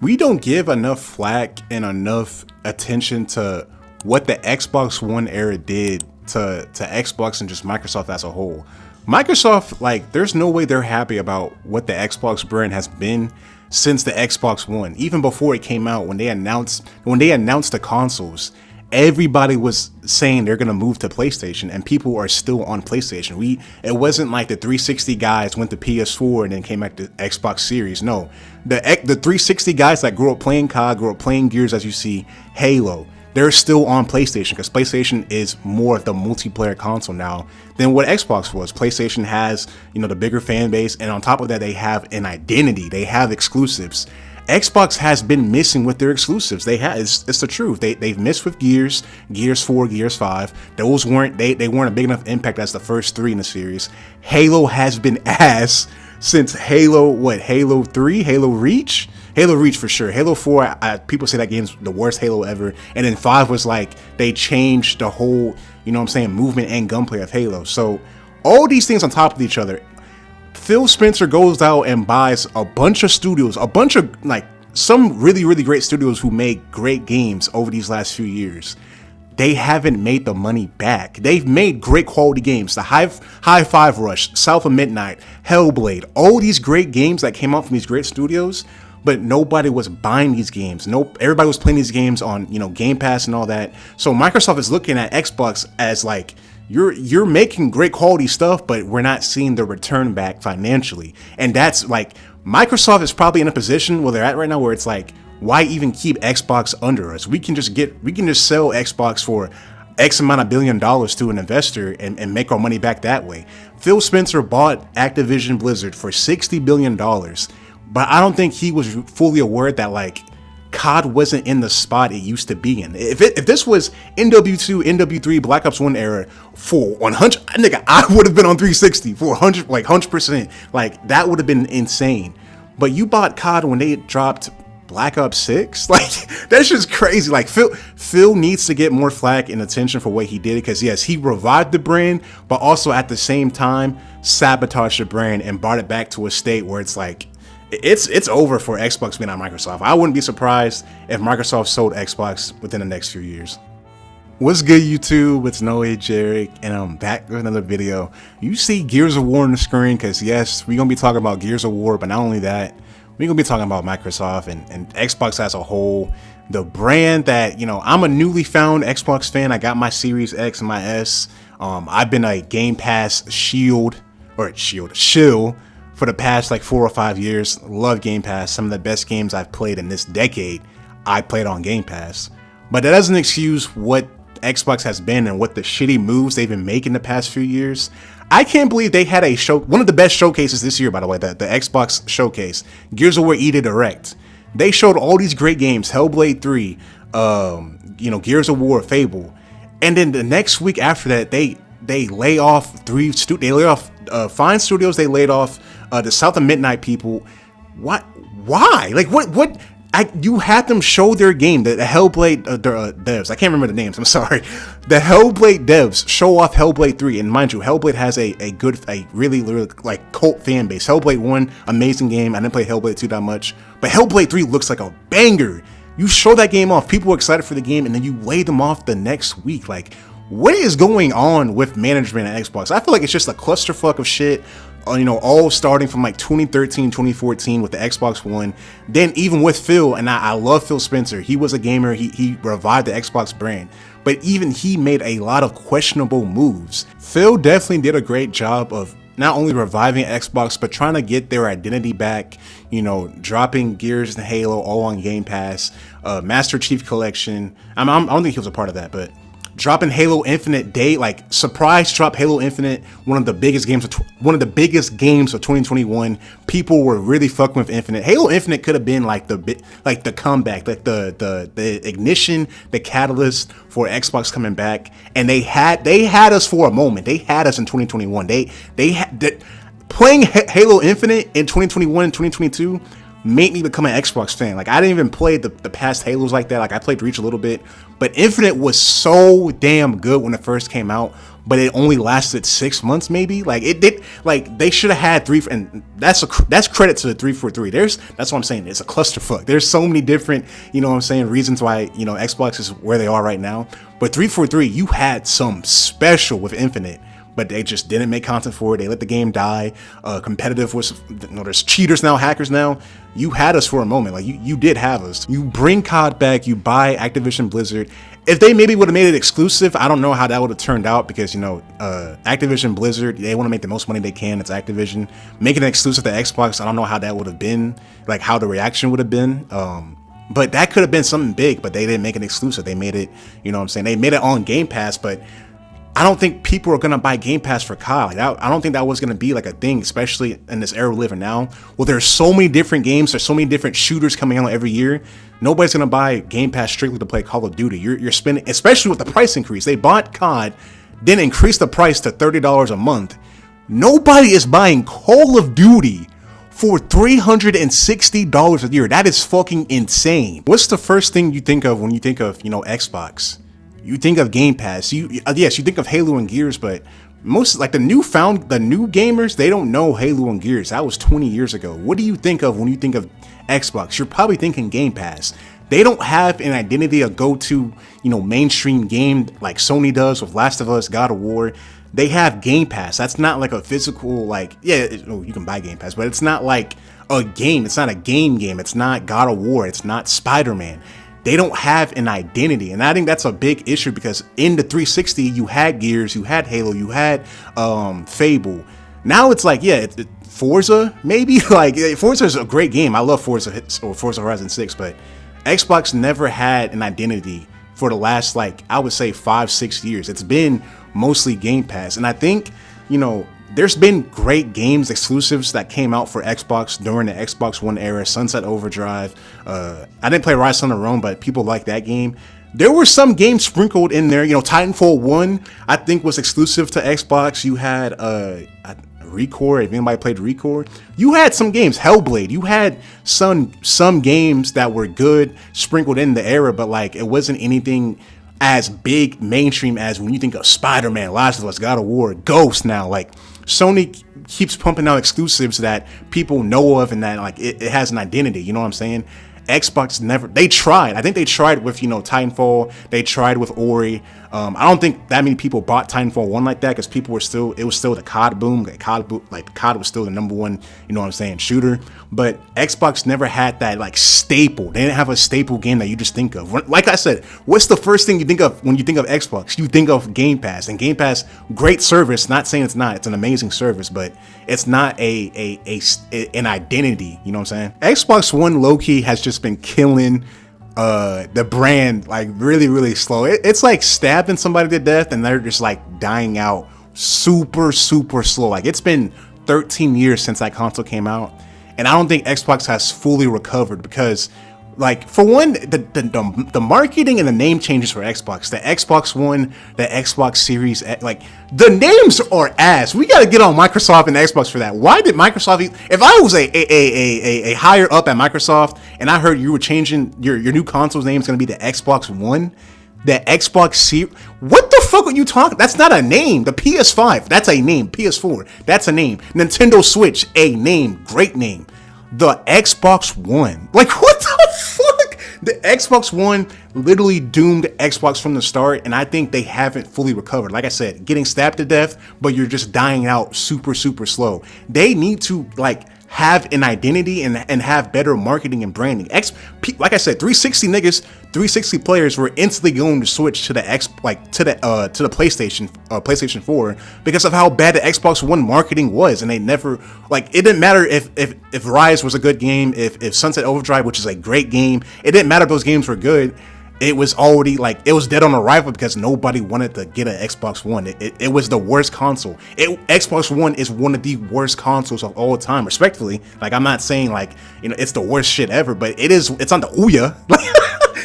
We don't give enough flack and enough attention to what the Xbox One era did to Xbox and just Microsoft as a whole. Microsoft, like, there's no way they're happy about what the Xbox brand has been since the Xbox One. Even before it came out, when they announced the consoles, everybody was saying they're gonna move to PlayStation, and people are still on PlayStation. It wasn't like the 360 guys went to PS4 and then came back to Xbox Series. No, the 360 guys that grew up playing COD, grew up playing Gears, as you see, Halo, they're still on PlayStation because PlayStation is more of the multiplayer console now than what Xbox was. PlayStation has, the bigger fan base, and on top of that, they have an identity. They have exclusives. Xbox has been missing with their exclusives. It's the truth. They've missed with Gears 4, Gears 5. Those weren't they weren't a big enough impact as the first 3 in the series. Halo has been ass since Halo 3, Halo Reach for sure. Halo 4, people say that game's the worst Halo ever. And then 5 was like they changed the whole, movement and gunplay of Halo. So all these things on top of each other. Phil Spencer goes out and buys a bunch of studios, some really, really great studios who made great games over these last few years. They haven't made the money back. They've made great quality games. The High Five Rush, South of Midnight, Hellblade, all these great games that came out from these great studios, but nobody was buying these games. Everybody was playing these games on, Game Pass and all that. So Microsoft is looking at Xbox as like, you're making great quality stuff, but we're not seeing the return back financially. And that's like, Microsoft is probably in a position where they're at right now where it's like, why even keep Xbox under us? We can just sell Xbox for X amount of $1 billion to an investor and make our money back that way. Phil Spencer bought Activision Blizzard for $60 billion, but I don't think he was fully aware that like COD wasn't in the spot it used to be in. If this was NW2, NW3, Black Ops 1 era for 100, nigga, I would have been on 360 for 100, like 100%. Like that would have been insane. But you bought COD when they dropped Black Ops 6? Like that's just crazy. Like Phil needs to get more flack and attention for what he did, because yes, he revived the brand, but also at the same time sabotaged the brand and brought it back to a state where it's like, it's over for Xbox being on Microsoft. I wouldn't be surprised if Microsoft sold Xbox within the next few years. What's good, YouTube? It's NoWayJeric, and I'm back with another video. You see Gears of War on the screen because yes, we're gonna be talking about Gears of War, but not only that, we're gonna be talking about Microsoft and Xbox as a whole. The brand that, I'm a newly found Xbox fan. I got my Series X and my S. I've been a Game Pass shill for the past like 4 or 5 years. Love Game Pass. Some of the best games I've played in this decade, I played on Game Pass. But that doesn't excuse what Xbox has been and what the shitty moves they've been making the past few years. I can't believe they had one of the best showcases this year, by the way, the Xbox showcase, Gears of War E! Direct. They showed all these great games, Hellblade 3, Gears of War, Fable. And then the next week after that, they lay off fine studios. They laid off the South of Midnight people. What? Why? Like what? You had them show their game. The Hellblade devs. I can't remember the names. I'm sorry. The Hellblade devs show off Hellblade 3, and mind you, Hellblade has a really like cult fan base. Hellblade 1, amazing game. I didn't play Hellblade 2 that much, but Hellblade 3 looks like a banger. You show that game off, people are excited for the game, and then you lay them off the next week. Like, what is going on with management at Xbox? I feel like it's just a clusterfuck of shit, all starting from like 2013, 2014 with the Xbox One. Then even with Phil, and I love Phil Spencer. He was a gamer. He revived the Xbox brand, but even he made a lot of questionable moves. Phil definitely did a great job of not only reviving Xbox, but trying to get their identity back, dropping Gears and Halo all on Game Pass, Master Chief Collection. I don't think he was a part of that, but dropping Halo Infinite surprise drop Halo Infinite, one of the biggest games of 2021. People were really fucking with Infinite. Halo Infinite could have been like the comeback, like the ignition, the catalyst for Xbox coming back. And they had us for a moment. They had us in 2021. Playing Halo Infinite in 2021 and 2022 made me become an Xbox fan. Like, I didn't even play the past Halos like that. Like, I played Reach a little bit, but Infinite was so damn good when it first came out. but it only lasted 6 months, maybe. Like it did, like they should have had three, and that's credit to the 343. That's what I'm saying. It's a clusterfuck. There's so many different, you know what I'm saying, reasons why, you know, Xbox is where they are right now. But 343, you had some special with Infinite, but they just didn't make content for it. They let the game die. Competitive was, you know, there's cheaters now, hackers now. You had us for a moment. Like you did have us. You bring COD back, you buy Activision Blizzard. If they maybe would have made it exclusive, I don't know how that would have turned out, because, you know, Activision Blizzard, they want to make the most money they can. It's Activision. Making it exclusive to Xbox, I don't know how that would have been, like how the reaction would have been. But that could have been something big, but they didn't make it exclusive. They made it, you know what I'm saying? They made it on Game Pass, but I don't think people are going to buy Game Pass for COD. Like, I don't think that was going to be like a thing, especially in this era we live in now. Well, there's so many different games. There's so many different shooters coming out every year. Nobody's going to buy Game Pass strictly to play Call of Duty. You're spending, especially with the price increase. They bought COD, then increased the price to $30 a month. Nobody is buying Call of Duty for $360 a year. That is fucking insane. What's the first thing you think of when you think of, you know, Xbox? You think of Game Pass. Yes, you think of Halo and Gears, but most, like the new gamers, they don't know Halo and Gears. That was 20 years ago. What do you think of when you think of Xbox? You're probably thinking Game Pass. They don't have an identity, a go-to, you know, mainstream game like Sony does with Last of Us, God of War. They have Game Pass. That's not like a physical, like, yeah, you can buy Game Pass, but it's not like a game. It's not a game. It's not God of War. It's not Spider-Man. They don't have an identity, and I think that's a big issue, because in the 360 you had Gears, you had Halo, you had Fable. Now it's like, yeah, Forza maybe. Like, Forza is a great game. I love Forza or Forza Horizon 6, but Xbox never had an identity for the last, like, I would say 5-6 years. It's been mostly Game Pass, and I think, you know, there's been great games, exclusives that came out for Xbox during the Xbox One era. Sunset Overdrive. I didn't play Rise on the Rome, but people like that game. There were some games sprinkled in there. You know, Titanfall 1, I think, was exclusive to Xbox. You had Recore, if anybody played Recore. You had some games, Hellblade. You had some games that were good sprinkled in the era, but like it wasn't anything as big mainstream as when you think of Spider-Man, Last of Us, God of War, Ghost now. Like, Sony keeps pumping out exclusives that people know of and that, like, it has an identity, you know what I'm saying? Xbox never, they tried. I think they tried with, you know, Titanfall. They tried with Ori. I don't think that many people bought Titanfall 1 like that, because people were still, it was still the COD boom. Like COD was still the #1, you know what I'm saying, shooter. But Xbox never had that, like, staple. They didn't have a staple game that you just think of. Like I said, what's the first thing you think of when you think of Xbox? You think of Game Pass. And Game Pass, great service. Not saying it's not. It's an amazing service, but it's not an identity. You know what I'm saying? Xbox One low-key has just been killing the brand, like, really, really slow. It's like stabbing somebody to death and they're just like dying out super, super slow. Like, it's been 13 years since that console came out, and I don't think Xbox has fully recovered, because, like, for one, the marketing and the name changes for Xbox. The Xbox One, the Xbox Series, like, the names are ass. We got to get on Microsoft and Xbox for that. Why did Microsoft? If I was a higher up at Microsoft and I heard you were changing your new console's name is going to be the Xbox One, the Xbox Series, what the fuck are you talking? That's not a name. The PS5, that's a name. PS4, that's a name. Nintendo Switch, a name. Great name. The Xbox One, like, what the fuck? The Xbox One literally doomed Xbox from the start, and I think they haven't fully recovered. Like I said, getting stabbed to death, but you're just dying out super, super slow. They need to, like, have an identity and have better marketing and branding. Like I said, 360 niggas, 360 players were instantly going to switch to the to the PlayStation 4 because of how bad the Xbox One marketing was, and they never, like, it didn't matter if Rise was a good game, if Sunset Overdrive, which is a great game, it didn't matter if those games were good. It was already, like, it was dead on arrival because nobody wanted to get an Xbox One. It was the worst console. Xbox One is one of the worst consoles of all time, respectfully. Like, I'm not saying, like, you know, it's the worst shit ever, but it's on the Ouya.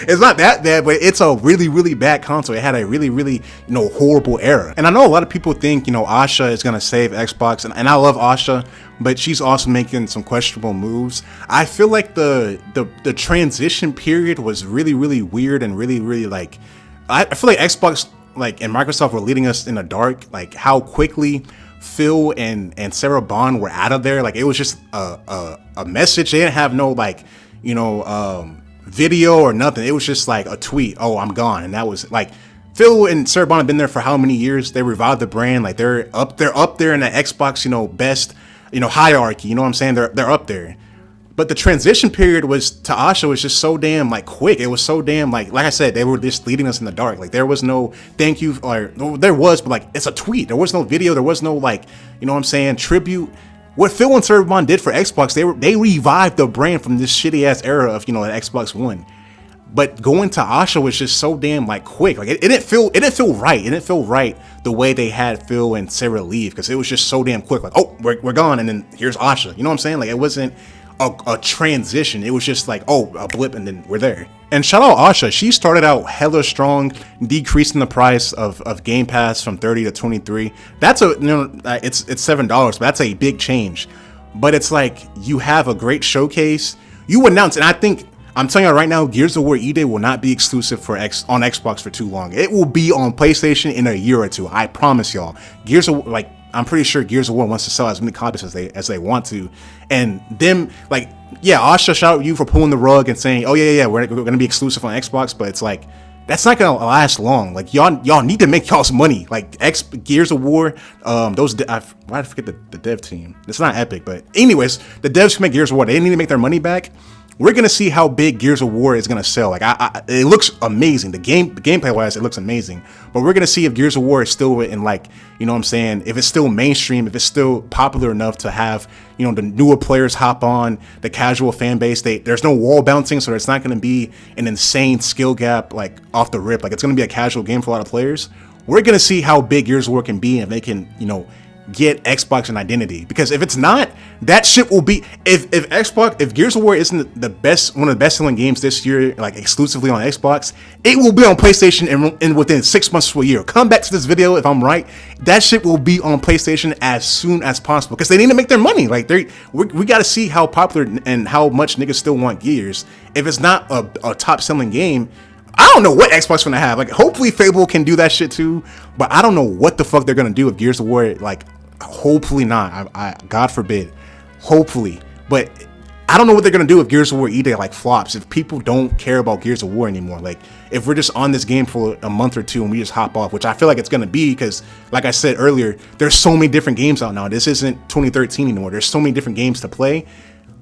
It's not that bad, but it's a really, really bad console. It had a really, really, you know, horrible era. And I know a lot of people think, you know, Asha is going to save Xbox, and I love Asha, but she's also making some questionable moves. I feel like the transition period was really, really weird and really, really, like, I feel like Xbox like and Microsoft were leading us in the dark, like how quickly Phil and Sarah Bond were out of there. Like it was just a message. They didn't have no like, you know, video or nothing. It was just like a tweet. Oh, I'm gone. And that was like, Phil and Sarah Bond have been there for how many years? They revived the brand. Like they're up there in the Xbox, you know, best, you know, hierarchy. You know what I'm saying? They're up there. But the transition period was to Asha was just so damn like quick. It was so damn like I said, they were just leading us in the dark. Like there was no thank you, or well, there was, but like it's a tweet. There was no video. There was no like, you know what I'm saying, tribute. What Phil and Sarah Bond did for Xbox, they revived the brand from this shitty ass era of, you know, an Xbox One. But going to Asha was just so damn like quick. Like it didn't feel right. It didn't feel right the way they had Phil and Sarah leave, because it was just so damn quick. Like, oh, we're gone, and then here's Asha. You know what I'm saying? Like it wasn't a transition. It was just like, oh, a blip, and then we're there. And shout out Asha. She started out hella strong, decreasing the price of Game Pass from 30 to 23. That's a, you know, it's $7, but that's a big change. But it's like you have a great showcase. You announce, and I think I'm telling you right now, Gears of War E-Day will not be exclusive on Xbox for too long. It will be on PlayStation in a year or two. I promise y'all. Gears of, like, I'm pretty sure Gears of War wants to sell as many copies as they want to, and them, like, yeah, Asha, shout out you for pulling the rug and saying, oh yeah, we're gonna be exclusive on Xbox, but it's like that's not gonna last long. Like y'all need to make y'all's money. Like Gears of War, why did I forget the dev team? It's not Epic, but anyways, the devs who make Gears of War, they need to make their money back. We're gonna see how big Gears of War is gonna sell. Like it looks amazing. The gameplay wise, it looks amazing. But we're gonna see if Gears of War is still in, like, you know what I'm saying, if it's still mainstream, if it's still popular enough to have, you know, the newer players hop on, the casual fan base. There's no wall bouncing, so it's not gonna be an insane skill gap like off the rip. Like it's gonna be a casual game for a lot of players. We're gonna see how big Gears of War can be, and if they can, you know, get Xbox an identity. Because if it's not, that shit will be, if Gears of War isn't the best, one of the best selling games this year, like exclusively on Xbox, it will be on PlayStation in within 6 months to a year. Come back to this video if I'm right. That shit will be on PlayStation as soon as possible, because they need to make their money. Like we got to see how popular and how much niggas still want Gears. If it's not a top selling game, I don't know what Xbox gonna have. Like, hopefully Fable can do that shit too, but I don't know what the fuck they're gonna do with Gears of War. Like, hopefully not. I God forbid. Hopefully, but I don't know what they're gonna do if Gears of War E-Day like flops. If people don't care about Gears of War anymore, like if we're just on this game for a month or two and we just hop off, which I feel like it's gonna be, because like I said earlier, there's so many different games out now. This isn't 2013 anymore. There's so many different games to play.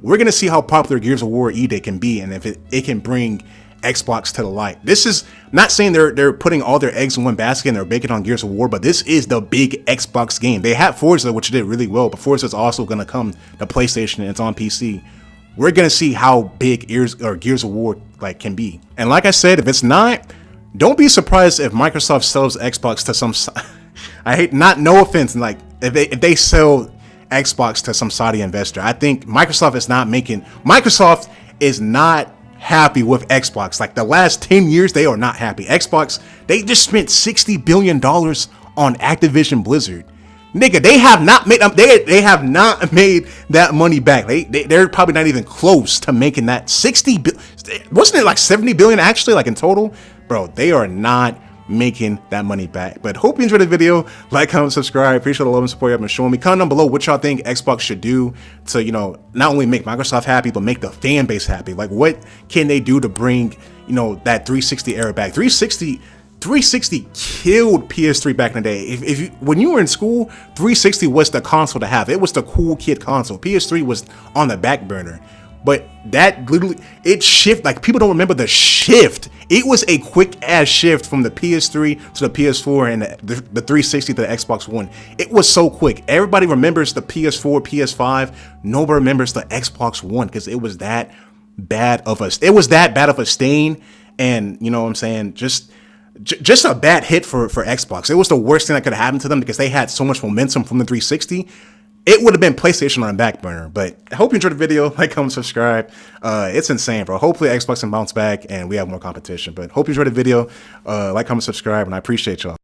We're gonna see how popular Gears of War E-Day can be, and if it can bring Xbox to the light. This is not saying they're putting all their eggs in one basket and they're baking on Gears of War, but this is the big Xbox game. They had Forza, which did really well, but Forza is also going to come to PlayStation and it's on PC. We're going to see how big Gears of War like can be. And like I said, if it's not, don't be surprised if Microsoft sells Xbox to some no offense, like if they sell Xbox to some Saudi investor. I think Microsoft is not happy with Xbox. Like the last 10 years, they are not happy. Xbox, they just spent $60 billion on Activision Blizzard. Nigga, they have not made that money back. They're probably not even close to making that 60 billion. Wasn't it like 70 billion actually, like in total? Bro, they are not making that money back. But hope you enjoyed the video. Like, comment, subscribe. Appreciate the love and support you have been showing me. Comment down below what y'all think Xbox should do to, you know, not only make Microsoft happy, but make the fan base happy. Like, what can they do to bring, you know, that 360 era back? 360 killed PS3 back in the day. When you were in school, 360 was the console to have. It was the cool kid console. PS3 was on the back burner. But that literally, it shift, like people don't remember the shift. It was a quick ass shift from the PS3 to the PS4 and the 360 to the Xbox One. It was so quick. Everybody remembers the PS4, PS5. Nobody remembers the Xbox One because it was that bad of a stain. And you know what I'm saying? Just a bad hit for Xbox. It was the worst thing that could have happened to them because they had so much momentum from the 360. It would have been PlayStation on a back burner. But I hope you enjoyed the video. Like, comment, subscribe. It's insane, bro. Hopefully Xbox can bounce back and we have more competition. But hope you enjoyed the video. Like, comment, subscribe, and I appreciate y'all.